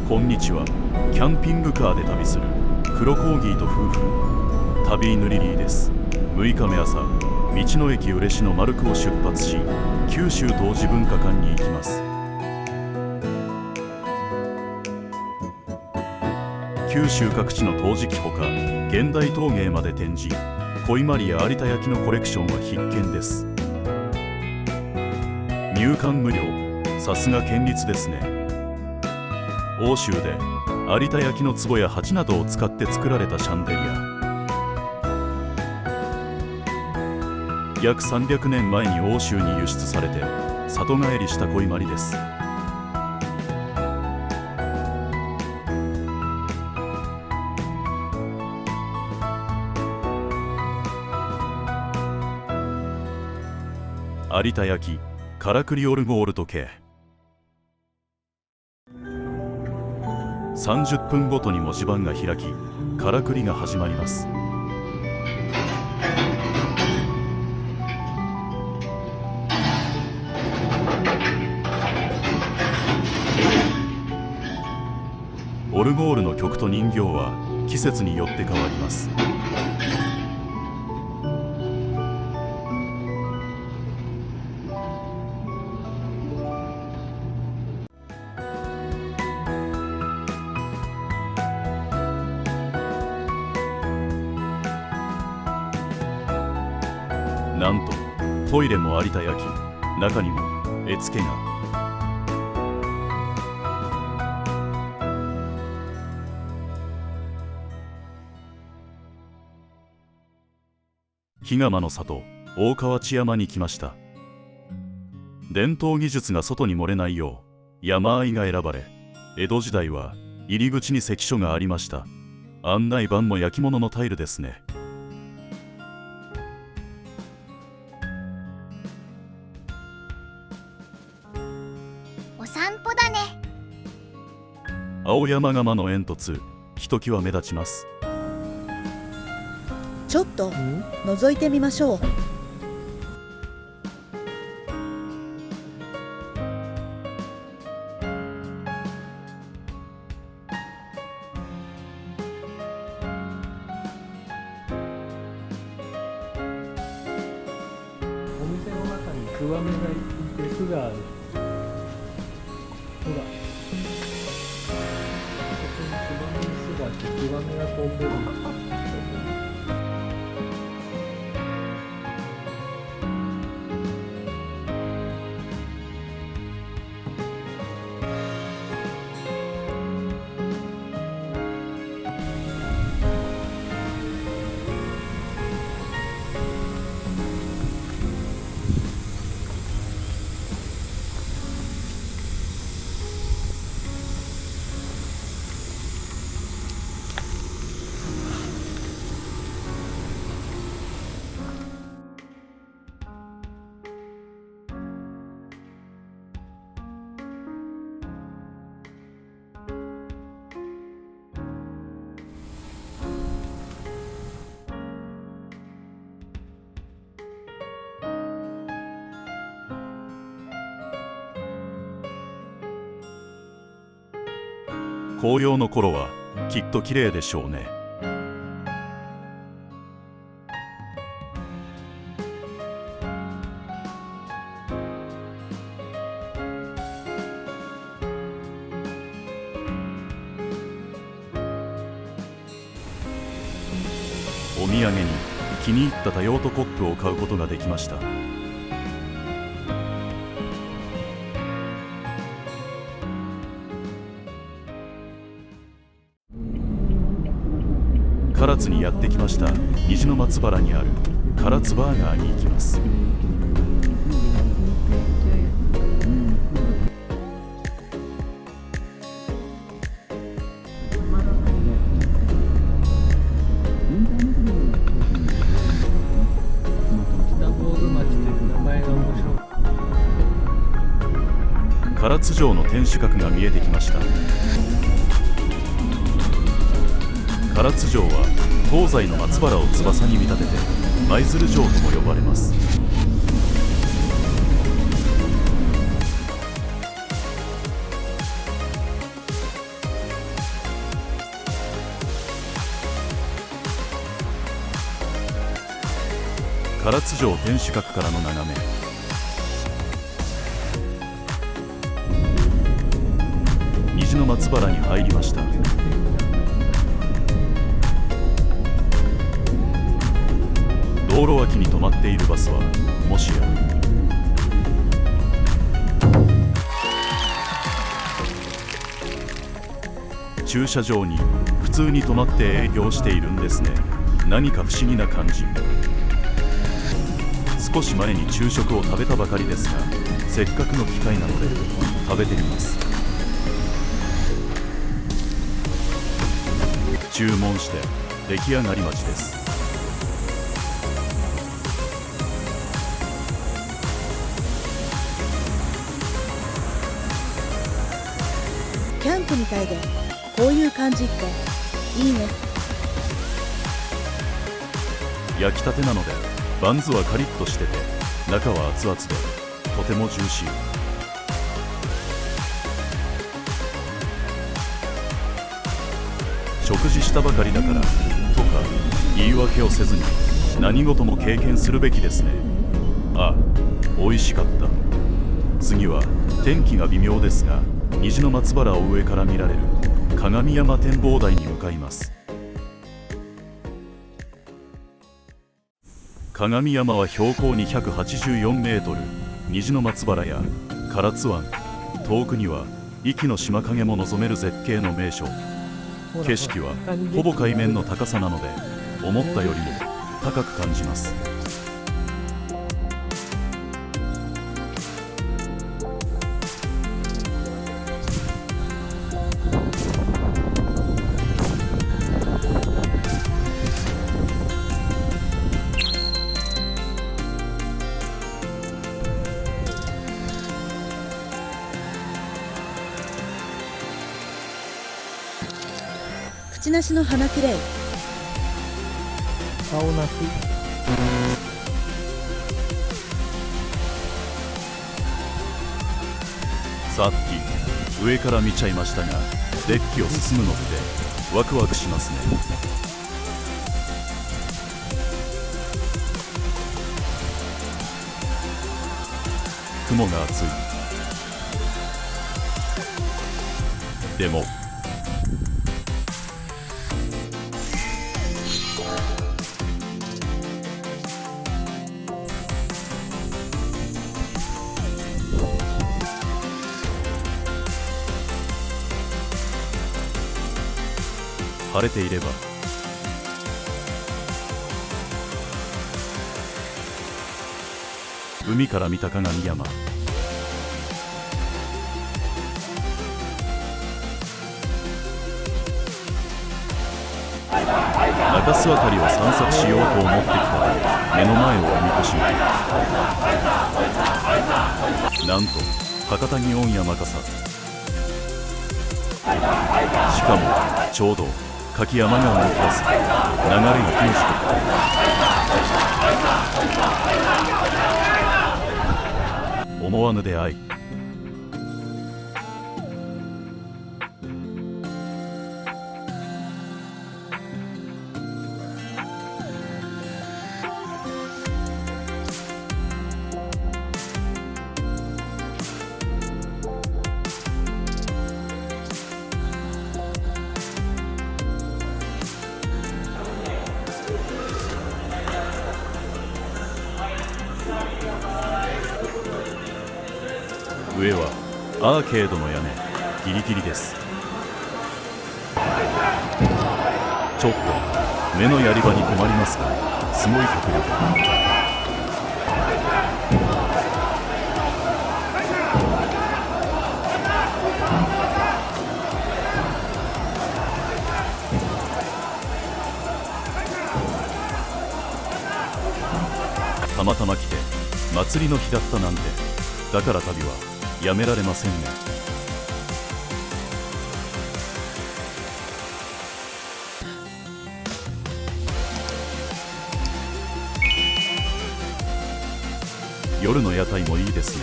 こんにちは。キャンピングカーで旅する黒コーギーと夫婦、旅犬リリーです。6日目朝、道の駅嬉野丸区を出発し、九州陶磁文化館に行きます。九州各地の陶磁器ほか現代陶芸まで展示、古伊万里や有田焼のコレクションは必見です。入館無料、さすが県立ですね。欧州で有田焼の壺や鉢などを使って作られたシャンデリア、約300年前に欧州に輸出されて里帰りした古伊万里です。有田焼からくりオルゴール時計。30分ごとに文字盤が開き、からくりが始まります。オルゴールの曲と人形は季節によって変わります。なんとトイレも有田焼、中にも絵付けが。檜釜の里、大河内山に来ました。伝統技術が外に漏れないよう山あいが選ばれ、江戸時代は入り口に関所がありました。案内板も焼き物のタイルですね。お散歩だね。青山釜の煙突、ひときわ目立ちます。ちょっと覗いてみましょう。お店の中にツバメがいて巣がある。ほら、ここにツバメの巣があってツバメが飛んでる。紅葉の頃はきっと綺麗でしょうね。お土産に気に入った多用途コップを買うことができました。唐津にやってきました。虹の松原にある唐津バーガーに行きます。北坊主町という名前が面白い。唐津城の天守閣が見えてきました。唐津城は東西の松原を翼に見立てて舞鶴城とも呼ばれます。唐津城天守閣からの眺め。虹の松原に入りました。道路脇に止まっているバスはもしや駐車場に普通に止まって営業しているんですね。何か不思議な感じ。少し前に昼食を食べたばかりですが、せっかくの機会なので食べてみます。注文して出来上がり待ちです。キャンプみたいでこういう感じっていいね。焼きたてなのでバンズはカリッとしてて、中は熱々でとてもジューシー。食事したばかりだからとか言い訳をせずに何事も経験するべきですね。あ、美味しかった。次は天気が微妙ですが、虹の松原を上から見られる鏡山展望台に向かいます。鏡山は標高284メートル、虹の松原や唐津湾、遠くには壱岐の島影も望める絶景の名所。景色はほぼ海面の高さなので、思ったよりも高く感じます。口なしの花きれい。青なし。さっき上から見ちゃいましたが、デッキを進むのってワクワクしますね。雲が厚い。でも晴れていれば海から見た鏡山。中洲あたりを散策しようと思ってきたら、目の前をおみこしがなんと博多祇園山笠。しかもちょうど柿山川を出す流れが厳しく、思わぬ出会い。上はアーケードの屋根、ギリギリです。ちょっと目のやり場に困りますが、すごい迫力。たまたま来て祭りの日だったなんて、だから旅はやめられませんね。夜の屋台もいいですね。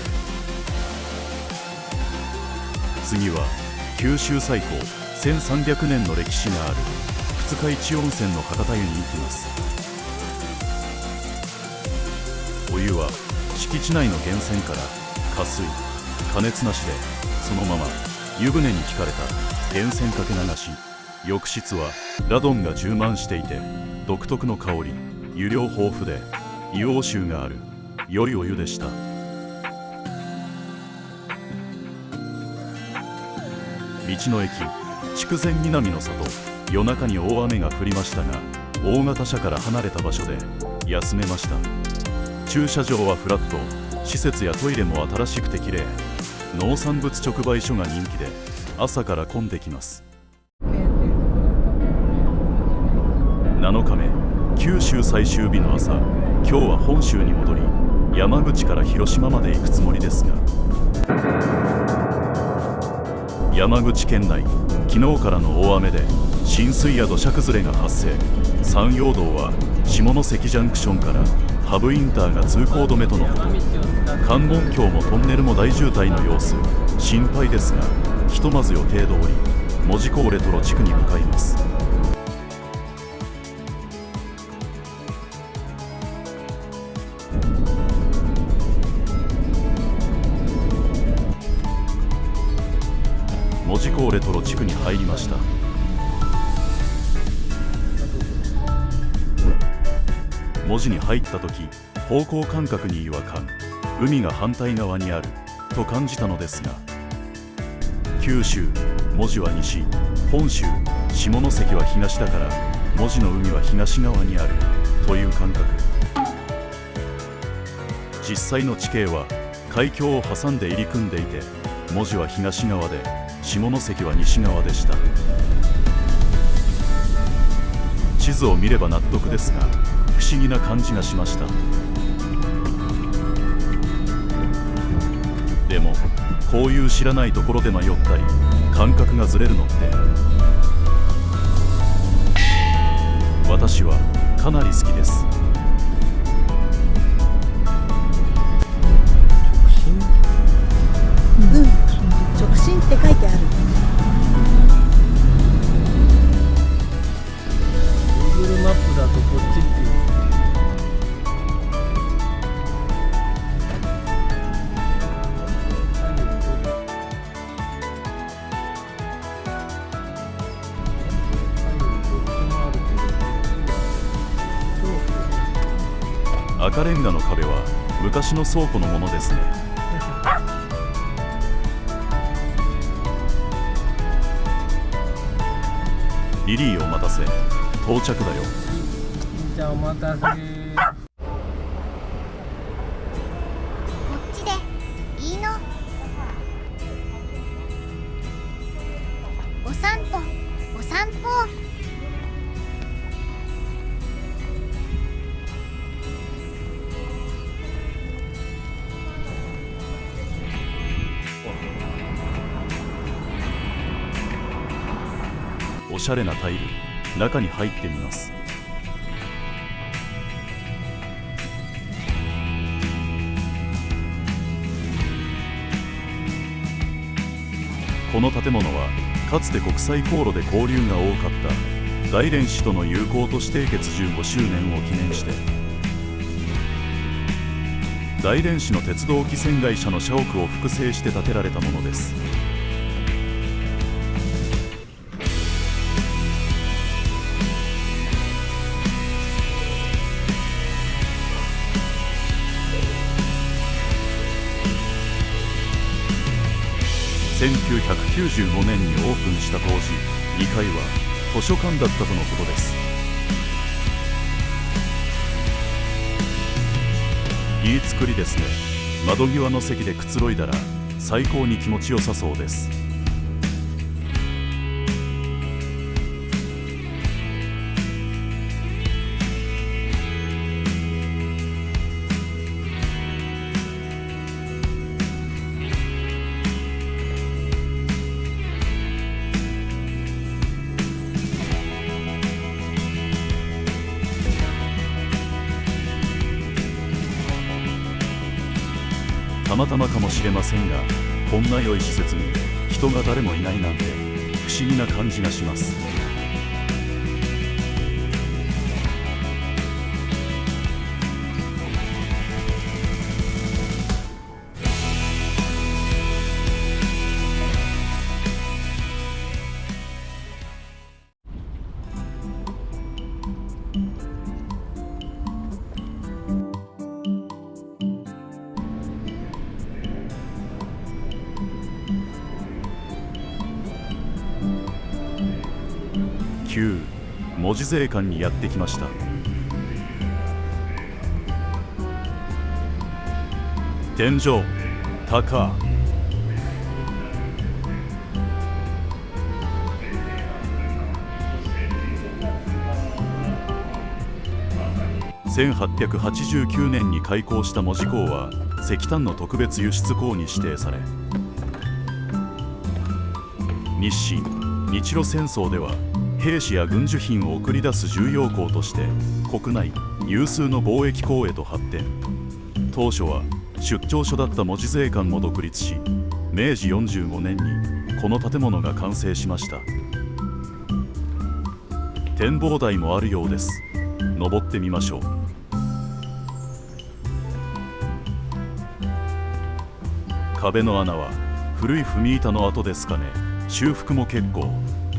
次は九州最高1300年の歴史がある二日市温泉の博多湯に行きます。お湯は敷地内の源泉から加水加熱なしでそのまま湯船に引かれた源泉かけ流し。浴室はラドンが充満していて独特の香り、湯量豊富で硫黄臭がある良いお湯でした。道の駅筑前南の里、夜中に大雨が降りましたが大型車から離れた場所で休めました。駐車場はフラット、施設やトイレも新しくて綺麗。農産物直売所が人気で朝から混んできます。7日目、九州最終日の朝、今日は本州に戻り山口から広島まで行くつもりですが、山口県内昨日からの大雨で浸水や土砂崩れが発生。山陽道は下関ジャンクションからハブインターが通行止めとのこと。関門橋もトンネルも大渋滞の様子、心配ですがひとまず予定通り門司港レトロ地区に向かいます。門司港レトロ地区に入りました。文字に入った時、方向感覚に違和感、海が反対側にあると感じたのですが、九州門司は西、本州下関は東だから門司の海は東側にあるという感覚。実際の地形は海峡を挟んで入り組んでいて、門司は東側で下関は西側でした。地図を見れば納得ですが不思議な感じがしました。でもこういう知らないところで迷ったり感覚がずれるのって私はかなり好きです。直進って書いてある。Google マップだとこっちっていう。赤レンガの壁は昔の倉庫のものですね。リリーお待たせ、到着だよ。じゃあお待たせ。こっちでいいの。お散歩お散歩。おしゃれなタイル、中に入ってみます。この建物はかつて国際航路で交流が多かった大連市との友好都市締結15周年を記念して、大連市の鉄道汽船会社の社屋を複製して建てられたものです。1995年にオープンした当時、2階は図書館だったとのことです。いい作りですね。窓際の席でくつろいだら最高に気持ちよさそうです。たまたまかもしれませんが、こんな良い施設に人が誰もいないなんて不思議な感じがします。旧文字税関にやってきました。天井高。1889年に開港した門司港は石炭の特別輸出港に指定され、日清・日露戦争では兵士や軍需品を送り出す重要港として国内有数の貿易港へと発展。当初は出張所だった門司税関も独立し、明治45年にこの建物が完成しました。展望台もあるようです。登ってみましょう。壁の穴は古い踏み板の跡ですかね。修復も結構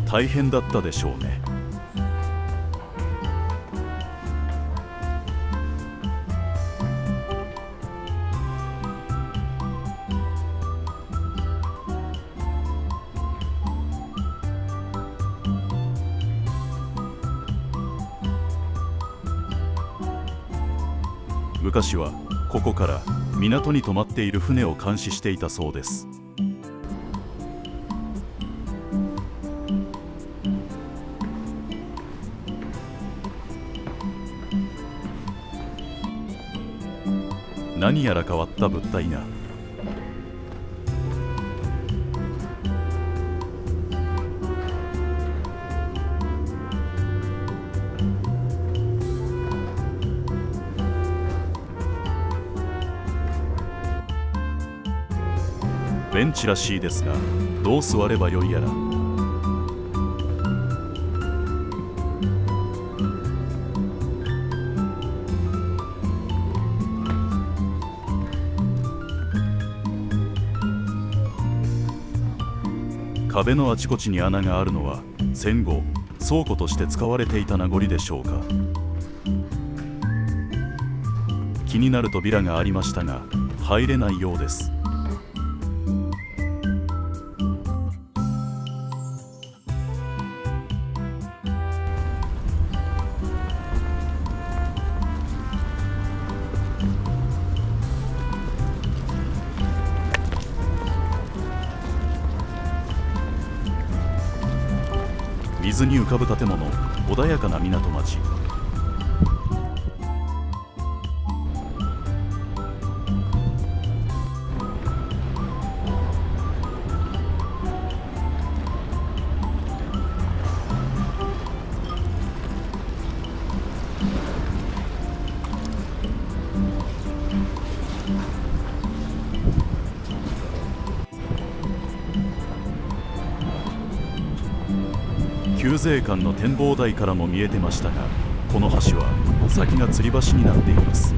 大変だったでしょうね。昔はここから港に止まっている船を監視していたそうです。何やら変わった物体が。ベンチらしいですが、どう座ればよいやら。壁のあちこちに穴があるのは戦後倉庫として使われていた名残でしょうか。気になる扉がありましたが入れないようです。水に浮かぶ建物、穏やかな港町。旧税関の展望台からも見えてましたが、この橋は先が吊り橋になっています。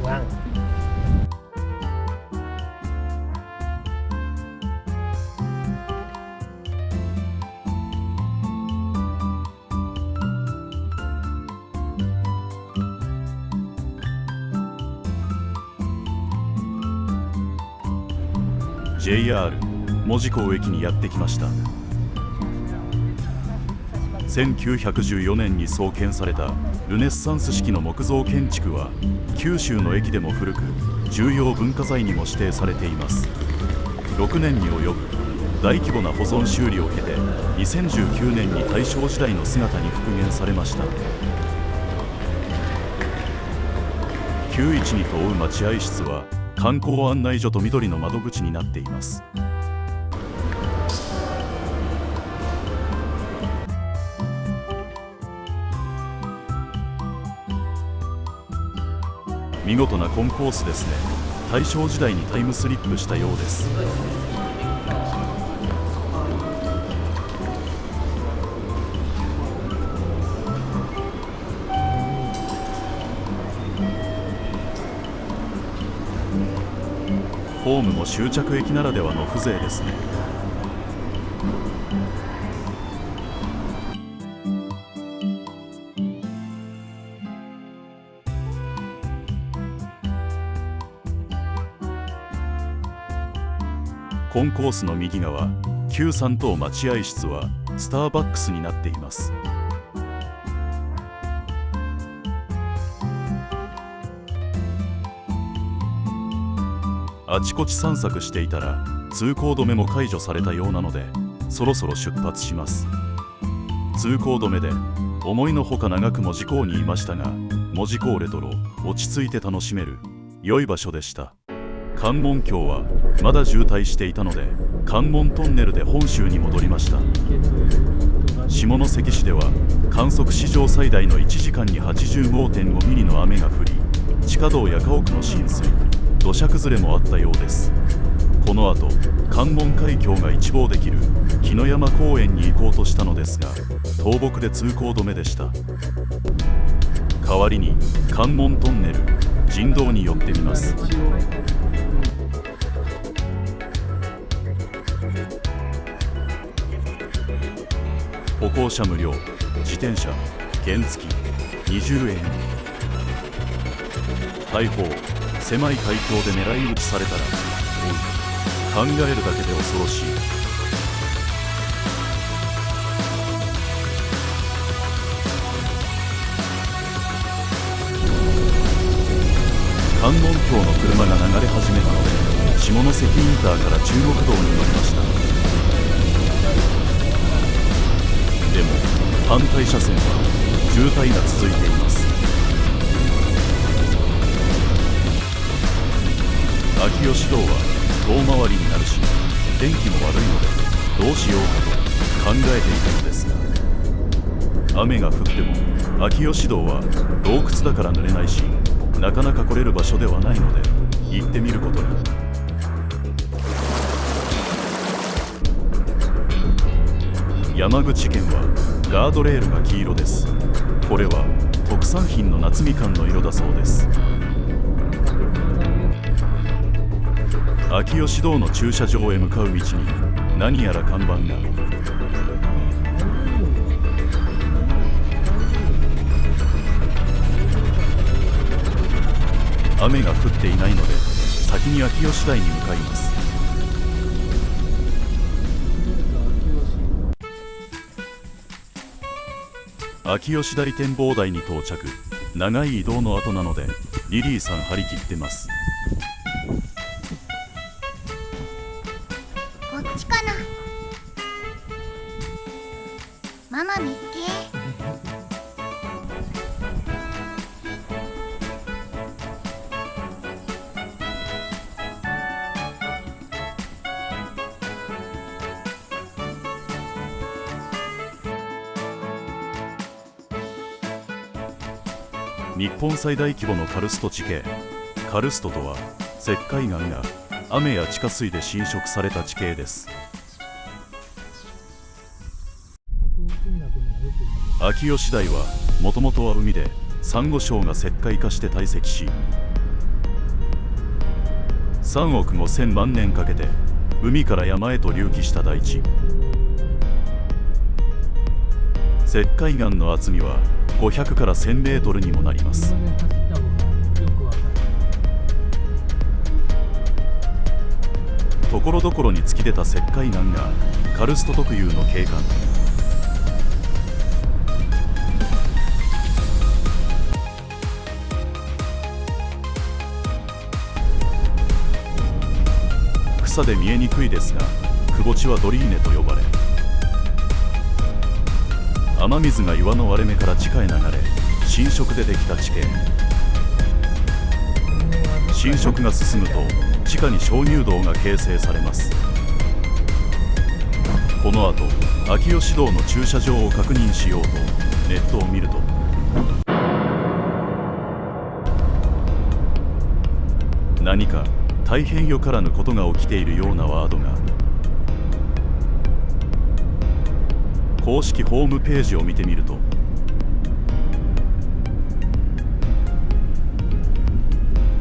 ワン。JR 門司港駅にやってきました。1914年に創建されたルネッサンス式の木造建築は九州の駅でも古く重要文化財にも指定されています。6年に及ぶ大規模な保存修理を経て2019年に大正時代の姿に復元されました。91に通う待合室は観光案内所と緑の窓口になっています。見事なコンコースですね。大正時代にタイムスリップしたようです。ホームも終着駅ならではの風情ですね。コンコースの右側、旧3等待合室はスターバックスになっています。あちこち散策していたら通行止めも解除されたようなので、そろそろ出発します。通行止めで思いのほか長く門司港にいましたが、門司港レトロ落ち着いて楽しめる良い場所でした。関門橋はまだ渋滞していたので、関門トンネルで本州に戻りました。下関市では観測史上最大の1時間に 85.5 ミリの雨が降り、地下道や家屋の浸水、土砂崩れもあったようです。この後、関門海峡が一望できる木の山公園に行こうとしたのですが、倒木で通行止めでした。代わりに関門トンネル人道に寄ってみます。歩行者無料、自転車原付20円。大砲、狭い海峡で狙い撃ちされたら、考えるだけで恐ろしい。関門橋の車が流れ始めたので、下関インターから中国道に乗りました。でも反対車線は渋滞が続いています。秋吉道は遠回りになるし、天気も悪いのでどうしようかと考えていたのですが、雨が降っても秋吉道は洞窟だから濡れないし、なかなか来れる場所ではないので行ってみることに。山口県はガードレールが黄色です。これは特産品の夏みかんの色だそうです。秋吉道の駐車場へ向かう道に何やら看板が。雨が降っていないので先に秋吉台に向かいます。秋吉台展望台に到着。長い移動の後なのでリリーさん張り切ってます。こっちかな。ママ見っけ。日本最大規模のカルスト地形。カルストとは石灰岩が雨や地下水で浸食された地形です。秋吉台はもともとは海でサンゴ礁が石灰化して堆積し、3億5000万年かけて海から山へと隆起した大地。石灰岩の厚みは500から1000メートルにもなります。ところどころに突き出た石灰岩がカルスト特有の景観。草で見えにくいですが、窪地はドリーネと呼ばれ、雨水が岩の割れ目から地下へ流れ、浸食でできた地形。浸食が進むと地下に鍾乳洞が形成されます。この後、秋吉道の駐車場を確認しようとネットを見ると、何か大変よからぬことが起きているようなワードが。公式ホームページを見てみると、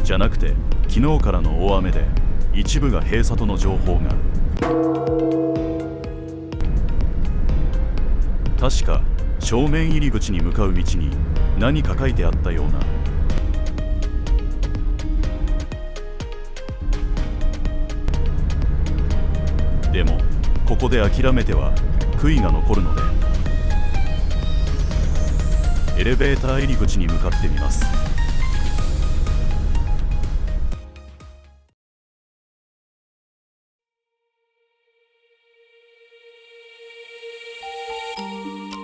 じゃなくて昨日からの大雨で一部が閉鎖との情報が。確か正面入り口に向かう道に何か書いてあったような。こで諦めては悔いが残るので、エレベーター入り口に向かってみます。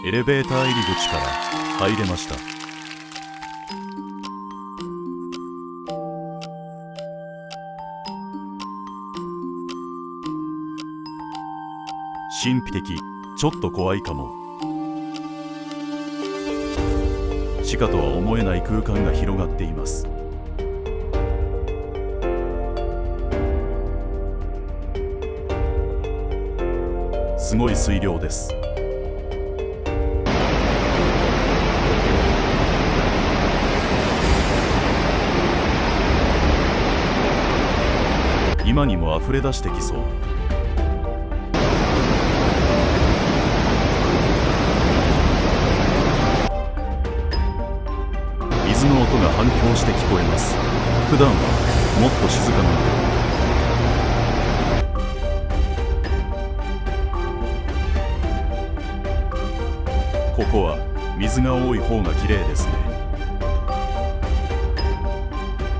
エレベーター入り口から入れました。神秘的、ちょっと怖いかも。地下とは思えない空間が広がっています。すごい水量です。今にも溢れ出してきそう。水の音が反響して聞こえます。普段はもっと静かなので、ここは水が多い方が綺麗ですね。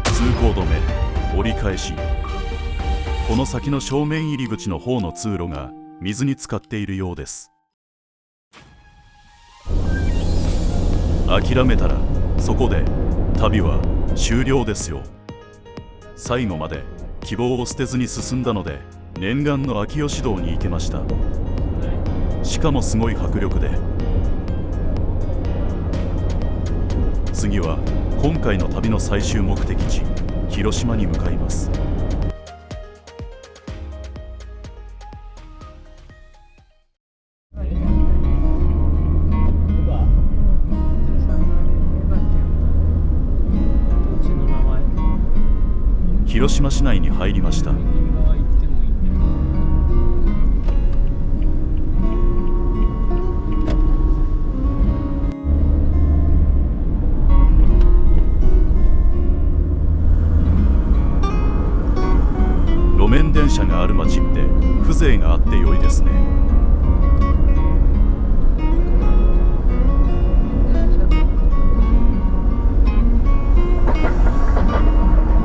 通行止め、折り返し。この先の正面入り口の方の通路が水に浸かっているようです。諦めたらそこで旅は終了ですよ。最後まで希望を捨てずに進んだので念願の秋吉堂に行けました。しかもすごい迫力で。次は今回の旅の最終目的地広島に向かいます。広島市内に入りました。路面電車がある町って風情があって良いですね。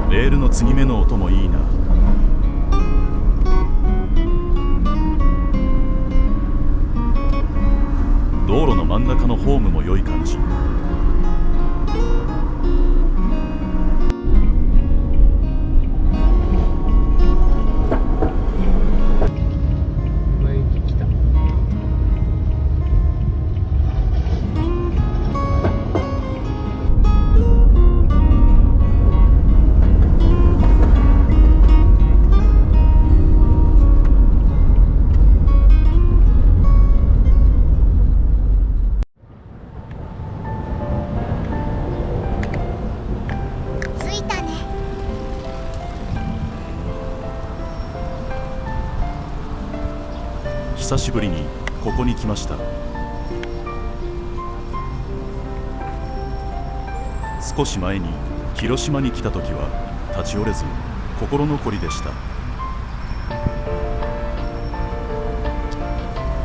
レールの継ぎ目の音もいいな。道路の真ん中のホームも良い感じ。久しぶりにここに来ました。少し前に広島に来た時は立ち寄れず心残りでした。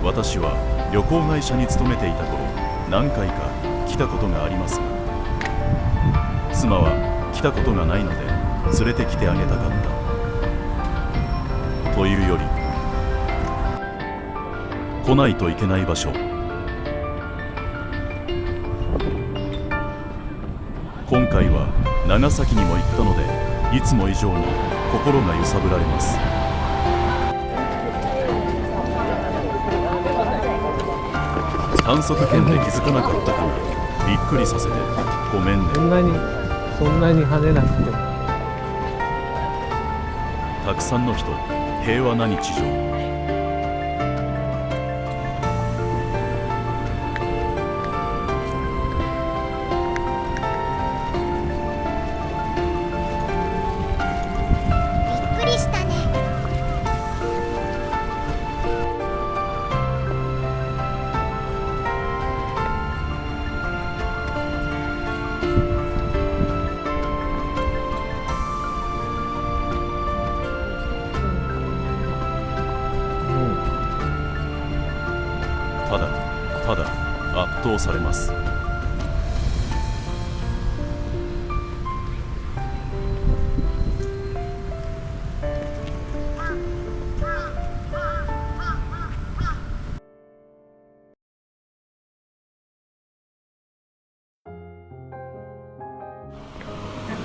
私は旅行会社に勤めていた頃何回か来たことがありますが、妻は来たことがないので連れてきてあげたかったというより、来ないといけない場所。今回は長崎にも行ったのでいつも以上に心が揺さぶられます。反則券で気づかなかったからびっくりさせてごめんね。そんなに跳ねなくても。たくさんの人、平和な日常。動されます。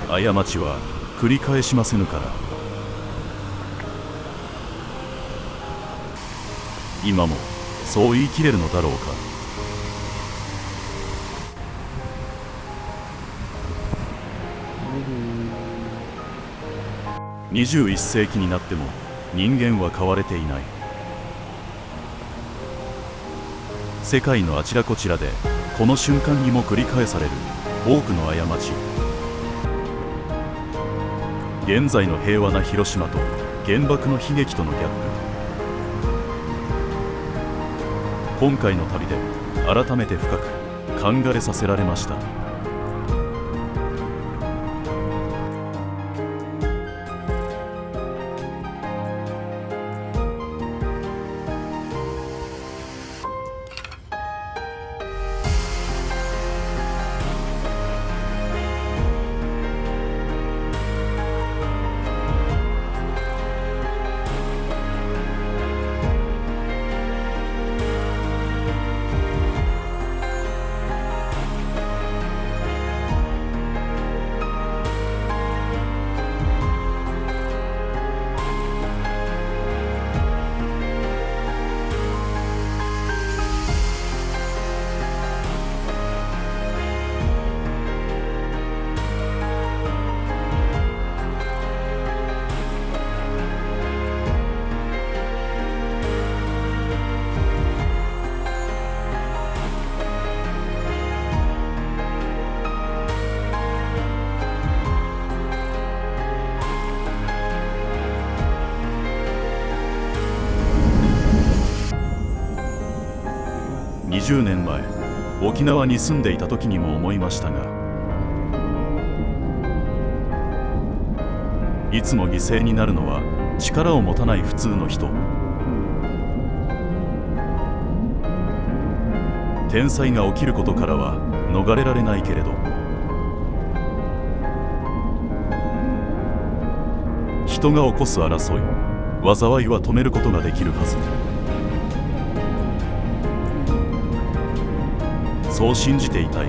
過ちは繰り返しませぬから。今もそう言い切れるのだろうか。21世紀になっても人間は変われていない。世界のあちらこちらでこの瞬間にも繰り返される多くの過ち。現在の平和な広島と原爆の悲劇とのギャップ。今回の旅で改めて深く考えさせられました。20年前、沖縄に住んでいた時にも思いましたが、いつも犠牲になるのは力を持たない普通の人。天災が起きることからは逃れられないけれど、人が起こす争い、災いは止めることができるはず。そう信じていたい。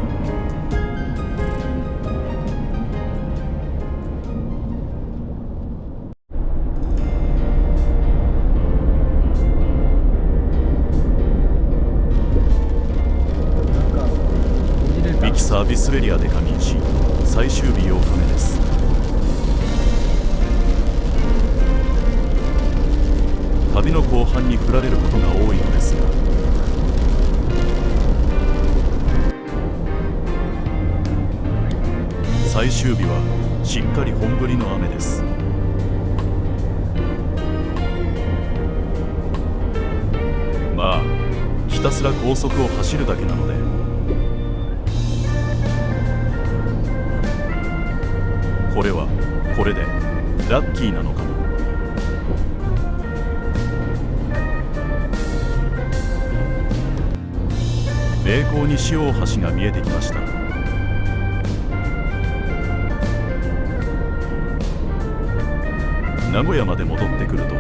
ミキサービスエリアで仮眠し、最終日8日目です。旅の後半に振られることが多いのですが、最終日はしっかり本降りの雨です。まあひたすら高速を走るだけなので、これはこれでラッキーなのかも。名港に塩大橋が見えてきました。名古屋まで戻ってくると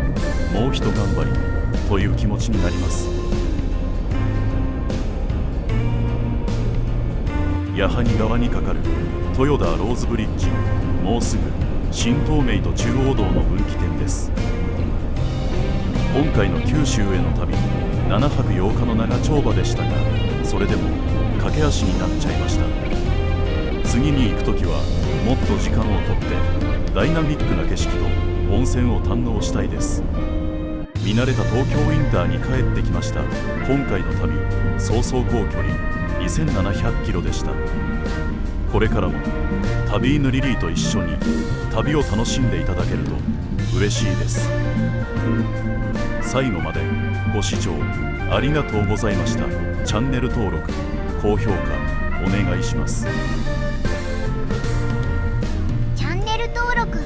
もうひと頑張りという気持ちになります。矢作川に架かる豊田ローズブリッジ、もうすぐ新東名と中央道の分岐点です。今回の九州への旅、7泊8日の長丁場でしたが、それでも駆け足になっちゃいました。次に行く時はもっと時間をとってダイナミックな景色と温泉を堪能したいです。見慣れた東京インターに帰ってきました。今回の旅、総走行距離2700キロでした。これからも旅犬リリーと一緒に旅を楽しんでいただけると嬉しいです。最後までご視聴ありがとうございました。チャンネル登録、高評価お願いします。チャンネル登録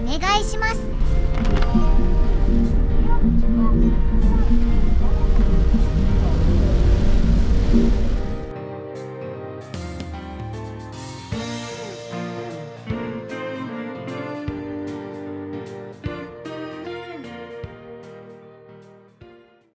お願いします。